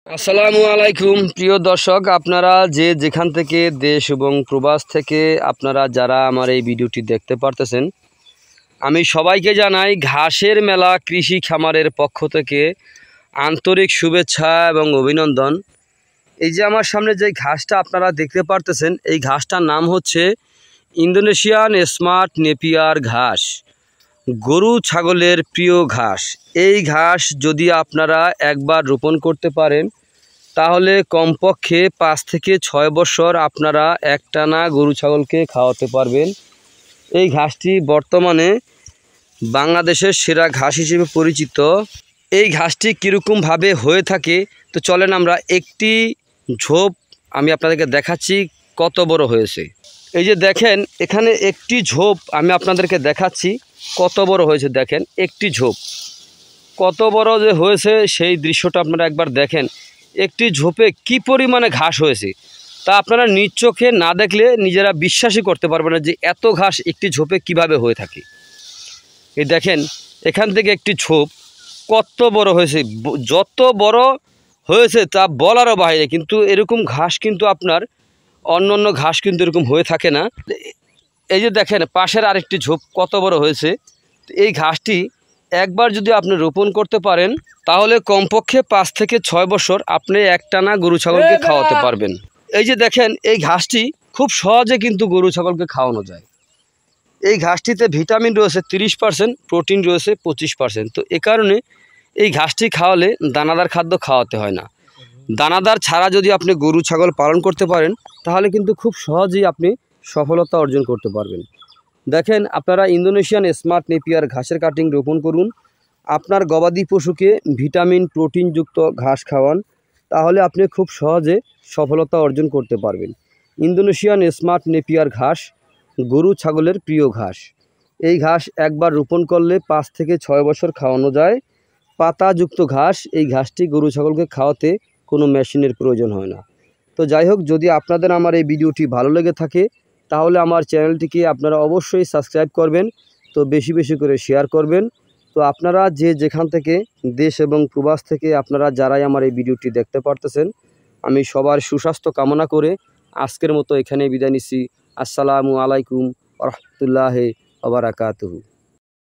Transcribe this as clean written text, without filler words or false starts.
আসসালামু আলাইকুম প্রিয় দর্শক, আপনারা যে যেখান থেকে দেশ এবং প্রবাস থেকে আপনারা যারা আমার এই ভিডিওটি দেখতে পারতেছেন, আমি সবাইকে জানাই ঘাসের মেলা কৃষি খামারের পক্ষ থেকে আন্তরিক শুভেচ্ছা এবং অভিনন্দন। এই যে আমার সামনে যে ঘাসটা আপনারা দেখতে পারতেছেন, এই ঘাসটার নাম হচ্ছে ইন্দোনেশিয়ান স্মার্ট নেপিয়ার ঘাস, গরু ছাগলের প্রিয় ঘাস। এই ঘাস যদি আপনারা একবার রোপণ করতে পারেন তাহলে কমপক্ষে 5 থেকে 6 বছর আপনারা একটানা গরু ছাগলকে খাওয়াতে পারবেন। এই ঘাসটি বর্তমানে বাংলাদেশের সেরা ঘাস হিসেবে পরিচিত। এই ঘাসটি কীরকমভাবে হয়ে থাকে তো চলেন আমরা একটি ঝোপ আমি আপনাদেরকে দেখাচ্ছি কত বড় হয়েছে। এই যে দেখেন, এখানে একটি ঝোপ আমি আপনাদেরকে দেখাচ্ছি কত বড় হয়েছে। দেখেন একটি ঝোপ কত বড় যে হয়েছে, সেই দৃশ্যটা আপনারা একবার দেখেন। একটি ঝোপে কি পরিমাণে ঘাস হয়েছে তা আপনারা নিজ চোখে না দেখলে নিজেরা বিশ্বাসই করতে পারবেন না যে এত ঘাস একটি ঝোপে কিভাবে হয়ে থাকে। এই দেখেন, এখান থেকে একটি ঝোপ কত বড় হয়েছে, যত বড় হয়েছে তা বলারও বাইরে। কিন্তু এরকম ঘাস কিন্তু আপনার অন্য অন্য ঘাস কিন্তু এরকম হয়ে থাকে না। এই যে দেখেন পাশের আরেকটি ঝোপ কত বড় হয়েছে। এই ঘাসটি একবার যদি আপনি রোপণ করতে পারেন তাহলে কমপক্ষে 5 থেকে 6 বছর আপনি একটানা গরু ছাগলকে খাওয়াতে পারবেন। এই যে দেখেন, এই ঘাসটি খুব সহজে কিন্তু গরু ছাগলকে খাওয়ানো যায়। এই ঘাসটিতে ভিটামিন রয়েছে 30%, প্রোটিন রয়েছে 25%। তো এ কারণে এই ঘাসটি খাওয়ালে দানাদার খাদ্য খাওয়াতে হয় না। দানাদার ছাড়া যদি আপনি গরু ছাগল পালন করতে পারেন তাহলে কিন্তু খুব সহজেই আপনি সফলতা অর্জন করতে পারবেন। দেখেন, আপনারা ইন্দোনেশিয়ান স্মার্ট নেপিয়ার ঘাসের কাটিং রোপণ করুন, আপনার গবাদি পশুকে ভিটামিন প্রোটিনযুক্ত ঘাস খাওয়ান, তাহলে আপনি খুব সহজে সফলতা অর্জন করতে পারবেন। ইন্দোনেশিয়ান স্মার্ট নেপিয়ার ঘাস গরু ছাগলের প্রিয় ঘাস। এই ঘাস একবার রোপণ করলে 5 থেকে 6 বছর খাওয়ানো যায়। পাতাযুক্ত ঘাস, এই ঘাসটি গরু ছাগলকে খাওয়াতে কোনো মেশিনের প্রয়োজন হয় না। তো যাই হোক, যদি আপনাদের আমার এই ভিডিওটি ভালো লেগে থাকে তাহলে আমার চ্যানেলটিকে আপনারা অবশ্যই সাবস্ক্রাইব করবেন, তো বেশি বেশি করে শেয়ার করবেন। তো আপনারা যে যেখান থেকে দেশ এবং প্রবাস থেকে আপনারা যারাই আমার এই ভিডিওটি দেখতে পারতেছেন, আমি সবার সুস্বাস্থ্য কামনা করে আজকের মতো এখানে বিদায় নিচ্ছি। আসসালামু আলাইকুম ওয়া রাহমাতুল্লাহি ওয়া বারাকাতুহু।